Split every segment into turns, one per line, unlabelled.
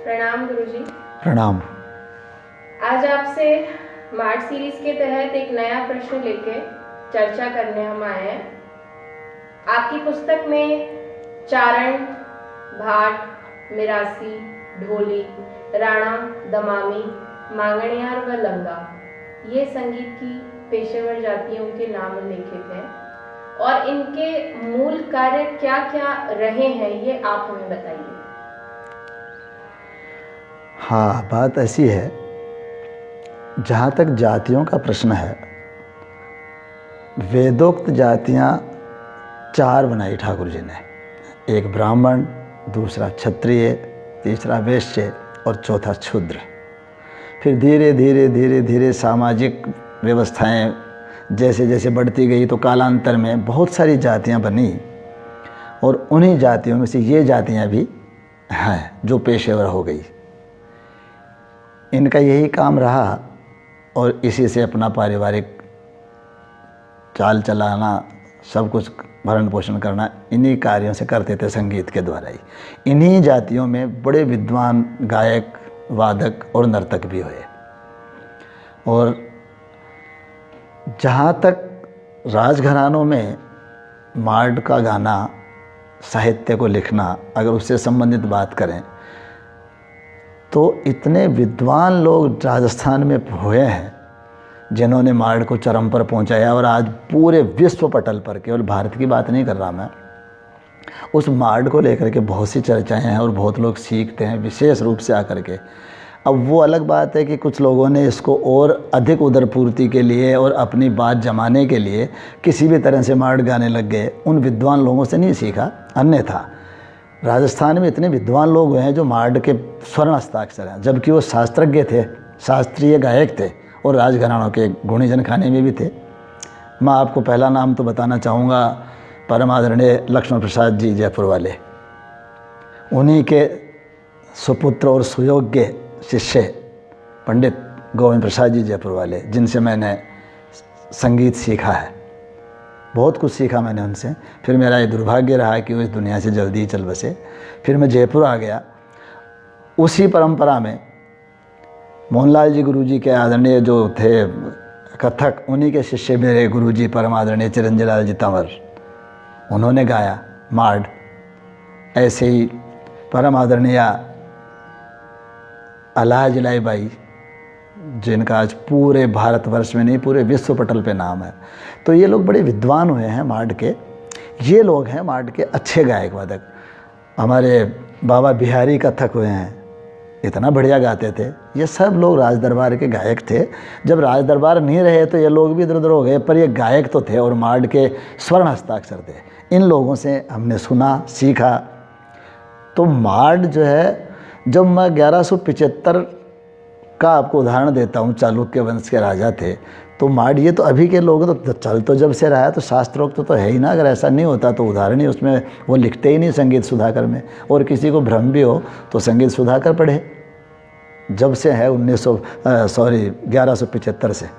प्रणाम गुरुजी।
प्रणाम।
आज आपसे मार्ट सीरीज के तहत एक नया प्रश्न लेके चर्चा करने हम आए हैं। आपकी पुस्तक में चारण, भाट, मिरासी, ढोली, राणा, दमामी, मांगणियार व लंगा ये संगीत की पेशेवर जातियों के नाम उल्लेखित हैं और इनके मूल कार्य क्या क्या रहे हैं ये आप हमें बताइए।
हाँ, बात ऐसी है, जहाँ तक जातियों का प्रश्न है, वेदोक्त जातियाँ 4 बनाई ठाकुर जी ने। एक ब्राह्मण, दूसरा क्षत्रिय, तीसरा वैश्य और चौथा शूद्र। फिर धीरे धीरे धीरे धीरे सामाजिक व्यवस्थाएं जैसे जैसे बढ़ती गई तो कालांतर में बहुत सारी जातियां बनी और उन्हीं जातियों में से ये जातियां भी हैं जो पेशेवर हो गई। इनका यही काम रहा और इसी से अपना पारिवारिक चाल चलाना, सब कुछ भरण पोषण करना इन्हीं कार्यों से करते थे, संगीत के द्वारा ही। इन्हीं जातियों में बड़े विद्वान गायक, वादक और नर्तक भी हुए। और जहाँ तक राजघरानों में मार्ड का गाना, साहित्य को लिखना, अगर उससे संबंधित बात करें तो इतने विद्वान लोग राजस्थान में हुए हैं जिन्होंने मार्ड को चरम पर पहुंचाया। और आज पूरे विश्व पटल पर, केवल भारत की बात नहीं कर रहा मैं, उस मार्ड को लेकर के बहुत सी चर्चाएं हैं और बहुत लोग सीखते हैं विशेष रूप से आकर के। अब वो अलग बात है कि कुछ लोगों ने इसको और अधिक उदरपूर्ति के लिए और अपनी बात जमाने के लिए किसी भी तरह से मार्ड गाने लग गए। उन विद्वान लोगों से नहीं सीखा, अन्यथा राजस्थान में इतने विद्वान लोग हुए हैं जो मार्ड के स्वर्ण हस्ताक्षर हैं, जबकि वो शास्त्रज्ञ थे, शास्त्रीय गायक थे और राजघरानों के गुणीजन खाने में भी थे। मैं आपको पहला नाम तो बताना चाहूँगा, परम आदरणीय लक्ष्मण प्रसाद जी जयपुर वाले। उन्हीं के सुपुत्र और सुयोग्य शिष्य पंडित गोविंद प्रसाद जी जयपुर वाले, जिनसे मैंने संगीत सीखा है, बहुत कुछ सीखा मैंने उनसे। फिर मेरा ये दुर्भाग्य रहा कि वो इस दुनिया से जल्दी ही चल बसे। फिर मैं जयपुर आ गया। उसी परंपरा में मोहनलाल जी गुरुजी के आदरणीय जो थे कथक, उन्हीं के शिष्य मेरे गुरुजी परम आदरणीय चिरंजीव लाल जी तंवर, उन्होंने गाया मार्ड। ऐसे ही परम आदरणीय अलाज लाई बाई, जिनका आज पूरे भारतवर्ष में नहीं पूरे विश्व पटल पे नाम है। तो ये लोग बड़े विद्वान हुए हैं मार्ड के। ये लोग हैं मार्ड के अच्छे गायक वादक। हमारे बाबा बिहारी कथक हुए हैं, इतना बढ़िया गाते थे। ये सब लोग राज दरबार के गायक थे। जब राज दरबार नहीं रहे तो ये लोग भी इधर उधर हो गए, पर ये गायक तो थे और मार्ड के स्वर्ण हस्ताक्षर थे। इन लोगों से हमने सुना, सीखा। तो मार्ड जो है, जब मैं 1175 का आपको उदाहरण देता हूँ, चालुक्य वंश के राजा थे, तो मार्ड, ये तो अभी के लोग तो चल तो जब से रहा है तो शास्त्रोक्त तो है ही ना। अगर ऐसा नहीं होता तो उदाहरण ही उसमें वो लिखते ही नहीं संगीत सुधाकर में। और किसी को भ्रम भी हो तो संगीत सुधाकर पढ़े, जब से है 1175 से।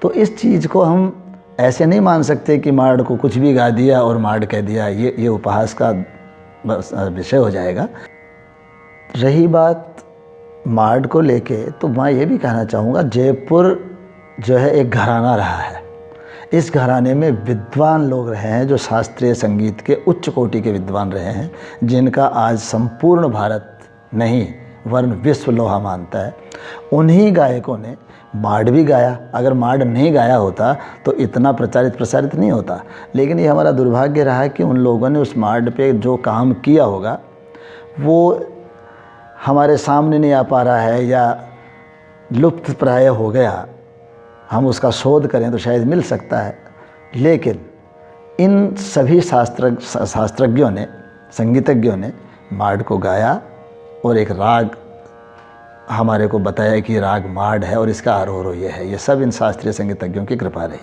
तो इस चीज़ को हम ऐसे नहीं मान सकते कि मार्ड को कुछ भी गा दिया और मार्ड कह दिया, ये उपहास का विषय हो जाएगा। रही बात मार्ड को लेके, तो मैं ये भी कहना चाहूँगा, जयपुर जो है एक घराना रहा है। इस घराने में विद्वान लोग रहे हैं जो शास्त्रीय संगीत के उच्च कोटि के विद्वान रहे हैं, जिनका आज संपूर्ण भारत नहीं वरन विश्व लोहा मानता है। उन्हीं गायकों ने मार्ड भी गाया। अगर मार्ड नहीं गाया होता तो इतना प्रसारित नहीं होता। लेकिन ये हमारा दुर्भाग्य रहा है कि उन लोगों ने उस मार्ड पे जो काम किया होगा वो हमारे सामने नहीं आ पा रहा है या लुप्त प्राय हो गया। हम उसका शोध करें तो शायद मिल सकता है। लेकिन इन सभी शास्त्रज्ञों ने, संगीतज्ञों ने मार्ड को गाया और एक राग हमारे को बताया कि राग मार्ड है और इसका आरोह ये है। ये सब इन शास्त्रीय संगीतज्ञों की कृपा रही।